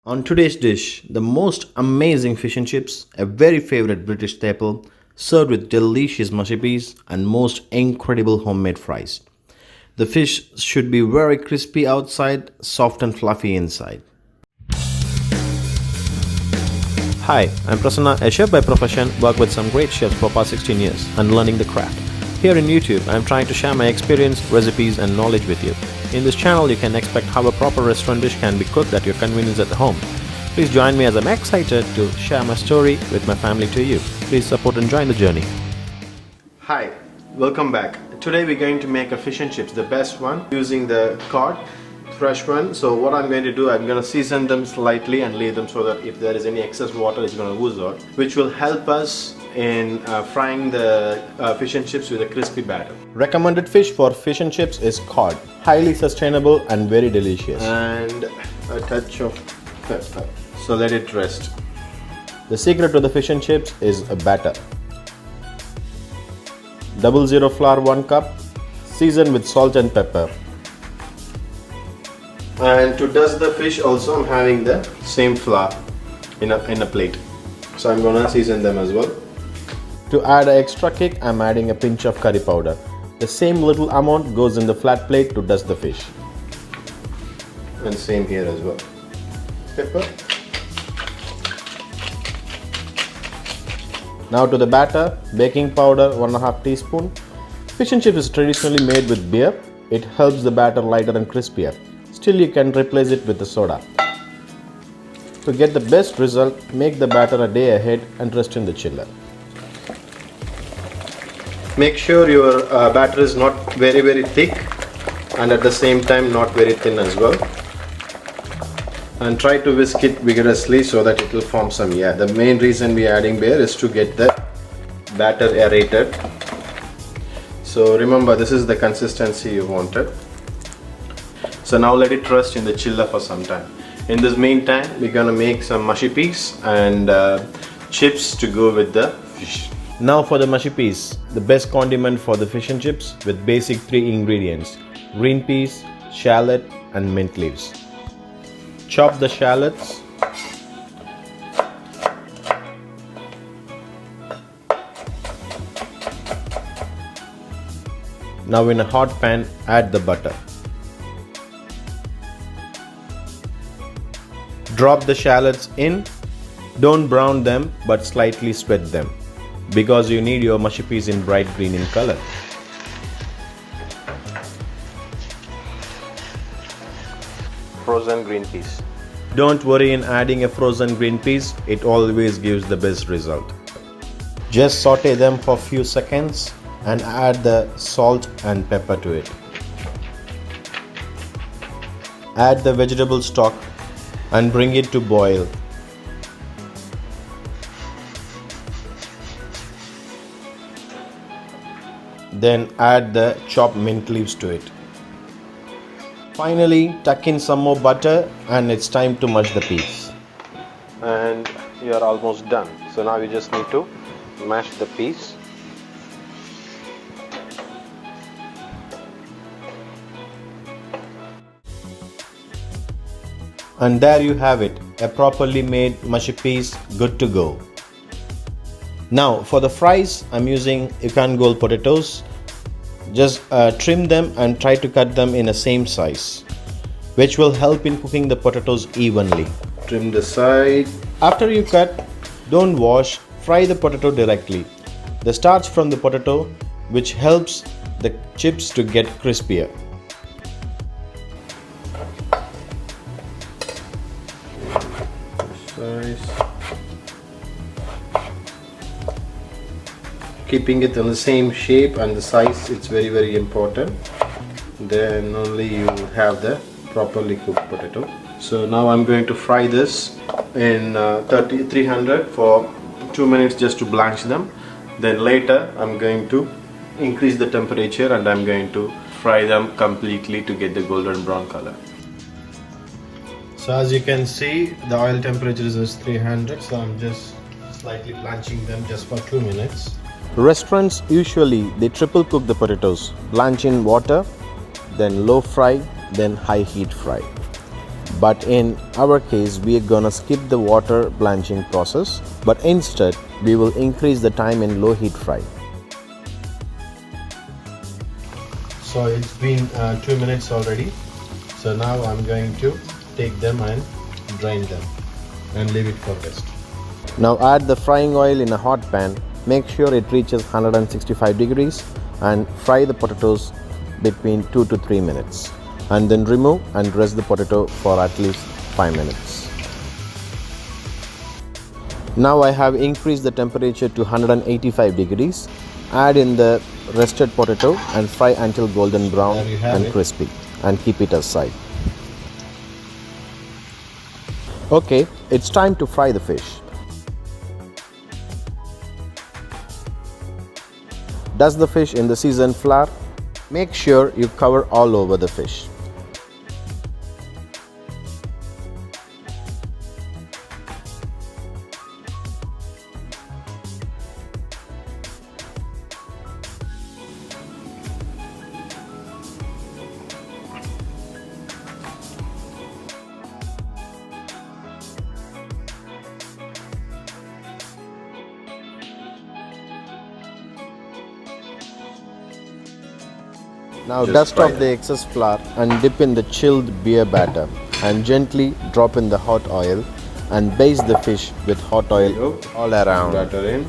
On today's dish, the most amazing fish and chips, a very favorite British staple, served with delicious mushy peas and most incredible homemade fries. The fish should be very crispy outside, soft and fluffy inside. Hi, I'm Prasanna, a chef by profession, work with some great chefs for past 16 years and learning the craft. Here in YouTube, I'm trying to share my experience, recipes and knowledge with you. In this channel, you can expect how a proper restaurant dish can be cooked at your convenience at home. Please join me as I'm excited to share my story with my family to you. Please support and join the journey. Hi, welcome back. Today we're going to make a fish and chips, the best one, using the cod, fresh one. So what I'm going to do, I'm going to season them slightly and leave them so that if there is any excess water, it's going to ooze out, which will help us in frying the fish and chips with a crispy batter. Recommended fish for fish and chips is cod. Highly sustainable and very delicious. And a touch of pepper. So let it rest. The secret to the fish and chips is a batter. 00 flour 1 cup, seasoned with salt and pepper. And to dust the fish also, I'm having the same flour in a plate. So I'm gonna season them as well. To add an extra kick, I'm adding a pinch of curry powder. The same little amount goes in the flat plate to dust the fish. And same here as well. Pepper. Now to the batter, baking powder 1.5 teaspoon. Fish and chips is traditionally made with beer. It helps the batter lighter and crispier. Still, you can replace it with the soda. To get the best result, make the batter a day ahead and rest in the chiller. Make sure your batter is not very thick and at the same time not very thin as well. And try to whisk it vigorously so that it will form some air. The main reason we are adding beer is to get the batter aerated. So remember, this is the consistency you wanted. So now let it rest in the chiller for some time. In this meantime, we're gonna make some mushy peas and chips to go with the fish. Now for the mushy peas, the best condiment for the fish and chips with basic 3 ingredients: green peas, shallot and mint leaves. Chop the shallots. Now in a hot pan, add the butter. Drop the shallots in. Don't brown them but slightly sweat them, because you need your mushy peas in bright green in color. Frozen green peas. Don't worry in adding a frozen green peas, it always gives the best result. Just saute them for a few seconds and add the salt and pepper to it. Add the vegetable stock and bring it to boil. Then add the chopped mint leaves to it. Finally, tuck in some more butter and it's time to mash the peas. And you are almost done. So now you just need to mash the peas. And there you have it, a properly made mushy peas good to go. Now for the fries, I'm using Yukon gold potatoes. Just trim them and try to cut them in the same size, which will help in cooking the potatoes evenly. Trim the side. After you cut, don't wash, fry the potato directly. The starch from the potato, which helps the chips to get crispier. Size. Keeping it in the same shape and the size, it's very important. Then only you have the properly cooked potato. So now I'm going to fry this in 300 for 2 minutes just to blanch them. Then later I'm going to increase the temperature and I'm going to fry them completely to get the golden brown color. So as you can see, the oil temperature is 300, so I'm just slightly blanching them just for 2 minutes. Restaurants usually they triple cook the potatoes, blanch in water, then low fry, then high heat fry. But in our case, we are gonna skip the water blanching process, but instead we will increase the time in low heat fry. So it's been 2 minutes already. So now I'm going to take them and drain them and leave it for rest. Now add the frying oil in a hot pan. Make sure it reaches 165 degrees and fry the potatoes between 2 to 3 minutes. And then remove and rest the potato for at least 5 minutes. Now I have increased the temperature to 185 degrees. Add in the rested potato and fry until golden brown and crispy, and keep it aside. Okay, it's time to fry the fish. Dust the fish in the seasoned flour. Make sure you cover all over the fish. Now dust off the excess flour and dip in the chilled beer batter and gently drop in the hot oil and baste the fish with hot oil all around. Batter in.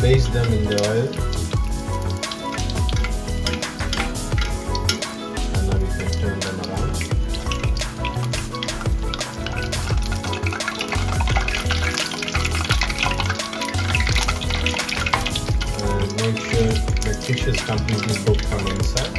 Baste them in the oil, and now we can turn them around. And make sure the fish is completely cooked from inside.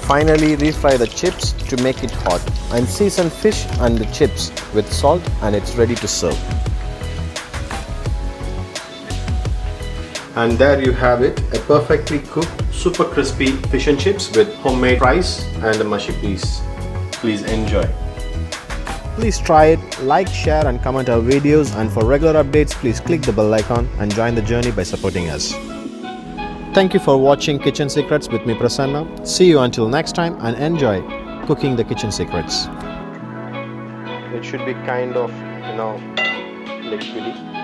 Finally, refry the chips to make it hot and season fish and the chips with salt, and it's ready to serve. And there you have it, a perfectly cooked, super crispy fish and chips with homemade fries and a mushy piece. Please enjoy. Please try it, like, share and comment our videos, and for regular updates please click the bell icon and join the journey by supporting us. Thank you for watching Kitchen Secrets with me, Prasanna. See you until next time, and enjoy cooking the kitchen secrets. It should be kind of, liquidy.